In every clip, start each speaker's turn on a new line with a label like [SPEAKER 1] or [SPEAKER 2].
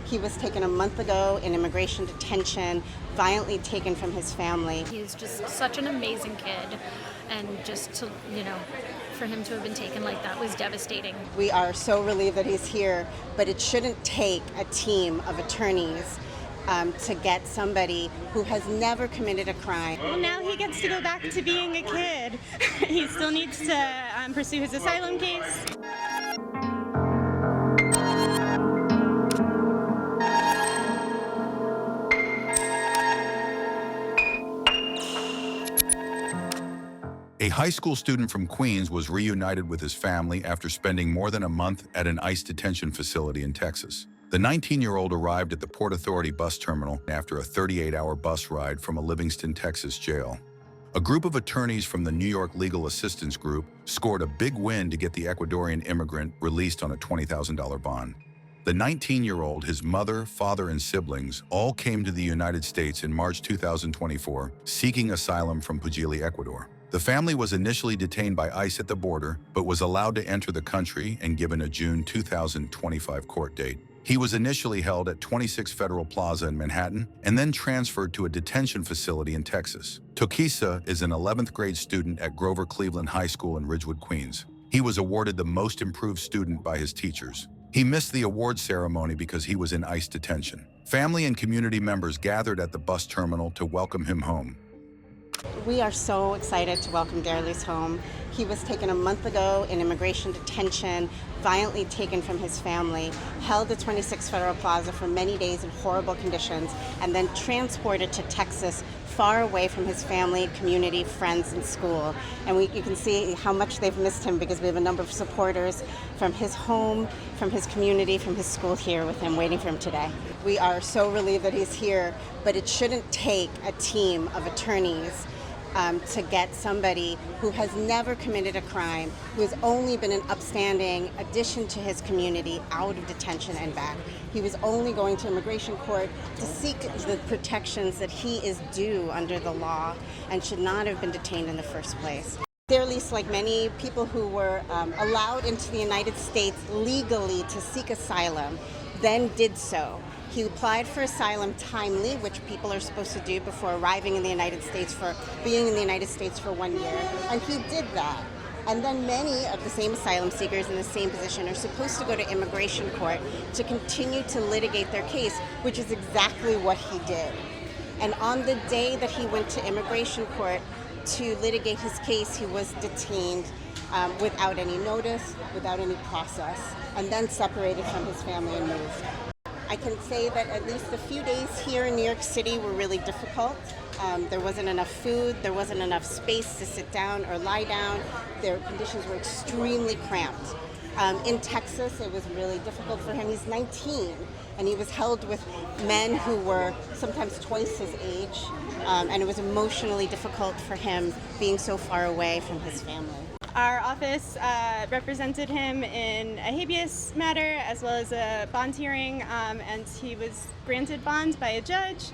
[SPEAKER 1] He was taken a month ago in immigration detention, violently taken from his family.
[SPEAKER 2] He's just such an amazing kid, and just to, for him to have been taken like that was devastating.
[SPEAKER 1] We are so relieved that he's here, but it shouldn't take a team of attorneys to get somebody who has never committed a crime.
[SPEAKER 3] Well, now he gets to go back to being a kid. He still needs to pursue his asylum case.
[SPEAKER 4] A high school student from Queens was reunited with his family after spending more than a month at an ICE detention facility in Texas. The 19-year-old arrived at the Port Authority bus terminal after a 38-hour bus ride from a Livingston, Texas jail. A group of attorneys from the New York Legal Assistance Group scored a big win to get the Ecuadorian immigrant released on a $20,000 bond. The 19-year-old, his mother, father, and siblings all came to the United States in March 2024, seeking asylum from Pujili, Ecuador. The family was initially detained by ICE at the border, but was allowed to enter the country and given a June 2025 court date. He was initially held at 26 Federal Plaza in Manhattan and then transferred to a detention facility in Texas. Toaquiza is an 11th grade student at Grover Cleveland High School in Ridgewood, Queens. He was awarded the Most Improved Student by his teachers. He missed the award ceremony because he was in ICE detention. Family and community members gathered at the bus terminal to welcome him home.
[SPEAKER 1] We are so excited to welcome Derlis home. He was taken a month ago in immigration detention, violently taken from his family, held at 26 Federal Plaza for many days in horrible conditions, and then transported to Texas, far away from his family, community, friends, and school. And you can see how much they've missed him because we have a number of supporters from his home, from his community, from his school here with him, waiting for him today. We are so relieved that he's here, but it shouldn't take a team of attorneys to get somebody who has never committed a crime, who has only been an upstanding addition to his community, out of detention and back. He was only going to immigration court to seek the protections that he is due under the law and should not have been detained in the first place. Derlis, like many people who were allowed into the United States legally to seek asylum, then did so. He applied for asylum timely, which people are supposed to do before arriving in the United States, for being in the United States for 1 year, and he did that. And then many of the same asylum seekers in the same position are supposed to go to immigration court to continue to litigate their case, which is exactly what he did. And on the day that he went to immigration court to litigate his case, he was detained without any notice, without any process, and then separated from his family and moved. I can say that at least a few days here in New York City were really difficult. There wasn't enough food, there wasn't enough space to sit down or lie down. Their conditions were extremely cramped. In Texas, it was really difficult for him. He's 19, and he was held with men who were sometimes twice his age, and it was emotionally difficult for him being so far away from his family.
[SPEAKER 3] Our office represented him in a habeas matter as well as a bond hearing, and he was granted bond by a judge.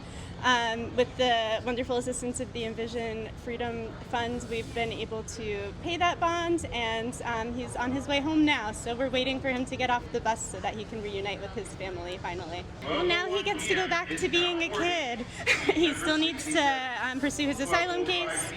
[SPEAKER 3] With the wonderful assistance of the Envision Freedom Fund, we've been able to pay that bond, and he's on his way home now. So we're waiting for him to get off the bus so that he can reunite with his family finally. Well, now he gets to go back to being a kid. He still needs to pursue his asylum case.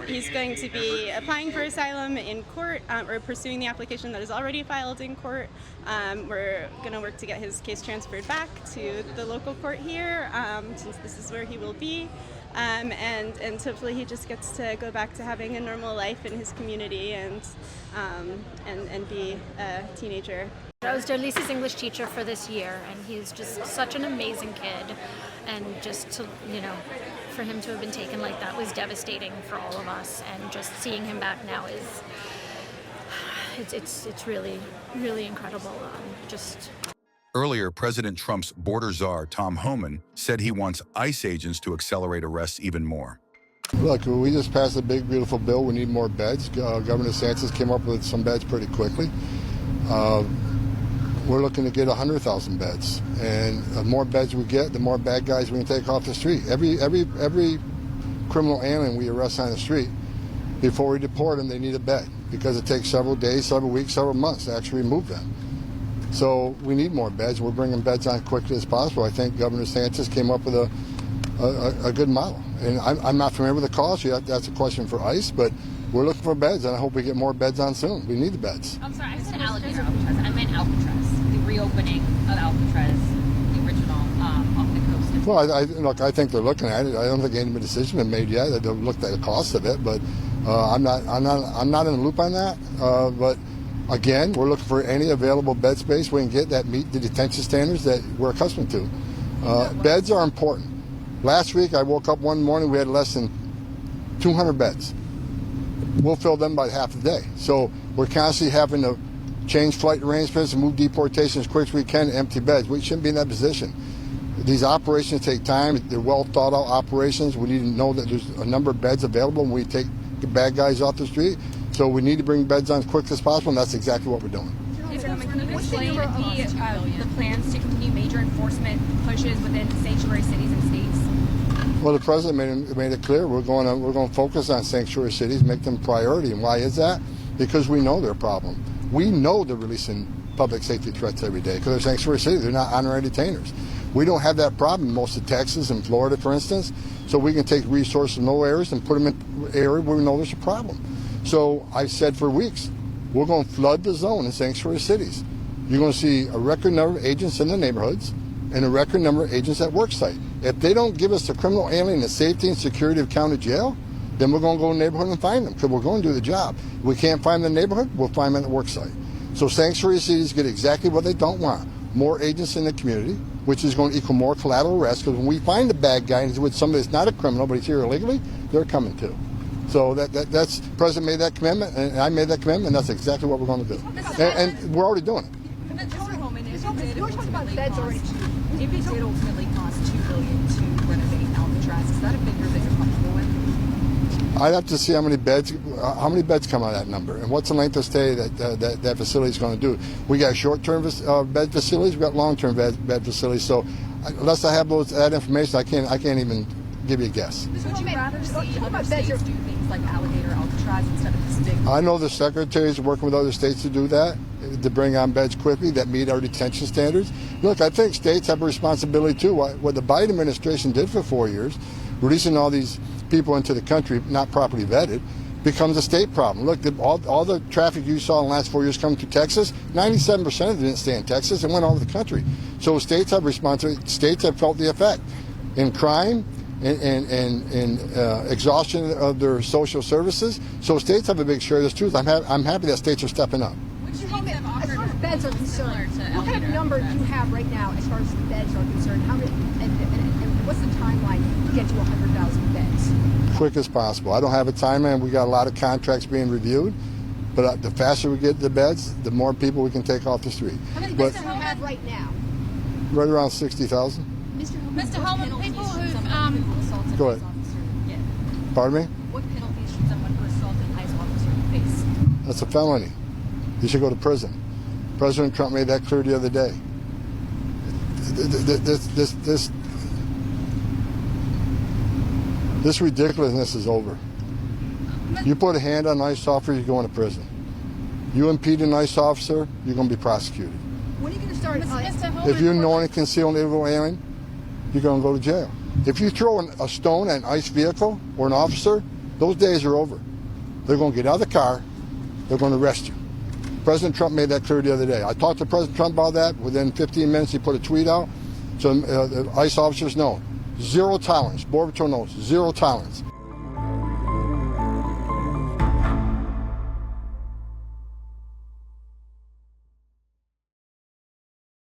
[SPEAKER 3] He's going to be applying for asylum in court, or pursuing the application that is already filed in court. We're going to work to get his case transferred back to the local court here, since this is where he will be, and hopefully he just gets to go back to having a normal life in his community and be a teenager.
[SPEAKER 2] I was Derlis' English teacher for this year, and he's just such an amazing kid, and just to, for him to have been taken like that was devastating for all of us, and just seeing him back now is, it's really, really incredible.
[SPEAKER 4] Earlier, President Trump's border czar, Tom Homan, said he wants ICE agents to accelerate arrests even more.
[SPEAKER 5] Look, we just passed a big, beautiful bill. We need more beds. Governor DeSantis came up with some beds pretty quickly. We're looking to get 100,000 beds. And the more beds we get, the more bad guys we can take off the street. Every criminal alien we arrest on the street, before we deport them, they need a bed, because it takes several days, several weeks, several months to actually remove them. So we need more beds. We're bringing beds on quickly as possible. I think Governor DeSantis came up with a good model. And I'm not familiar with the cost. That's a question for ICE, but we're looking for beds, and I hope we get more beds on soon. We need the beds.
[SPEAKER 6] I'm sorry, I said alligator Alcatraz. I meant Alcatraz. The reopening of Alcatraz, the original, off the coast.
[SPEAKER 5] Well, I think they're looking at it. I don't think any decision has been made yet. They've looked at the cost of it, but I'm not in the loop on that. But again, we're looking for any available bed space we can get that meet the detention standards that we're accustomed to. Beds are important. Last week, I woke up one morning, we had less than 200 beds. We'll fill them by half the day. So we're constantly having to change flight arrangements and move deportation as quick as we can to empty beds. We shouldn't be in that position. These operations take time. They're well thought out operations. We need to know that there's a number of beds available when we take the bad guys off the street. So we need to bring beds on as quick as possible, and that's exactly what we're doing.
[SPEAKER 6] Can you explain the plans to continue major enforcement pushes within sanctuary cities and states?
[SPEAKER 5] Well, the president made it clear we're going to focus on sanctuary cities, make them priority. And why is that? Because we know they're a problem. We know they're releasing public safety threats every day because they're sanctuary cities. They're not honorary detainers. We don't have that problem in most of Texas and Florida, for instance. So we can take resources in low areas and put them in areas where we know there's a problem. So I've said for weeks, we're going to flood the zone in sanctuary cities. You're going to see a record number of agents in the neighborhoods and a record number of agents at work site. If they don't give us the criminal alien the safety and security of county jail, then we're going to go in the neighborhood and find them because we're going to do the job. If we can't find them in the neighborhood, we'll find them at the work site. So sanctuary cities get exactly what they don't want. More agents in the community, which is going to equal more collateral arrest, because when we find a bad guy and he's with somebody that's not a criminal but he's here illegally, they're coming too. So that's the president made that commitment, and I made that commitment, and that's exactly what we're going to do. And we're already doing it.
[SPEAKER 6] If it did ultimately cost $2 billion to renovate Alcatraz, is that a figure that you're comfortable with?
[SPEAKER 5] I'd have to see how many beds come out of that number, and what's the length of stay that facility is going to do. We got short-term bed facilities, we got long-term bed facilities. So unless I have that information, I can't even give you a guess.
[SPEAKER 6] Would you rather see other states do things like alligator Alcatraz instead of this big?
[SPEAKER 5] I know the secretaries are working with other states to do that, to bring on beds quickly that meet our detention standards. Look, I think states have a responsibility too. What the Biden administration did for 4 years, releasing all these people into the country not properly vetted, becomes a state problem. Look, all the traffic you saw in the last 4 years coming to Texas, 97% of it didn't stay in Texas and went all over the country. So states have responsibility. States have felt the effect in crime and exhaustion of their social services. So states have a big share of this too. I'm happy that states are stepping up.
[SPEAKER 7] As far as beds are concerned, what kind of number do you have right now as far as the beds are concerned? How many, and what's the timeline to get to 100,000 beds?
[SPEAKER 5] Quick as possible. I don't have a timeline. We got a lot of contracts being reviewed, but the faster we get the beds, the more people we can take off the street.
[SPEAKER 7] How many beds do you have right now?
[SPEAKER 5] Right around 60,000.
[SPEAKER 6] Mr. Holman, people who've
[SPEAKER 5] Go ahead. Pardon me?
[SPEAKER 6] What penalties should someone who assaulted an ICE officer face?
[SPEAKER 5] That's a felony. You should go to prison. President Trump made that clear the other day. This ridiculousness is over. You put a hand on an ICE officer, you're going to prison. You impede an ICE officer, you're going to be prosecuted.
[SPEAKER 7] When are you going to start?
[SPEAKER 5] If you know and conceal an illegal alien, you're going to go to jail. If you throw a stone at an ICE vehicle or an officer, those days are over. They're going to get out of the car, they're going to arrest you. President Trump made that clear the other day. I talked to President Trump about that. Within 15 minutes, he put a tweet out. So the ICE officers know, zero tolerance. Border Patrol knows, zero tolerance.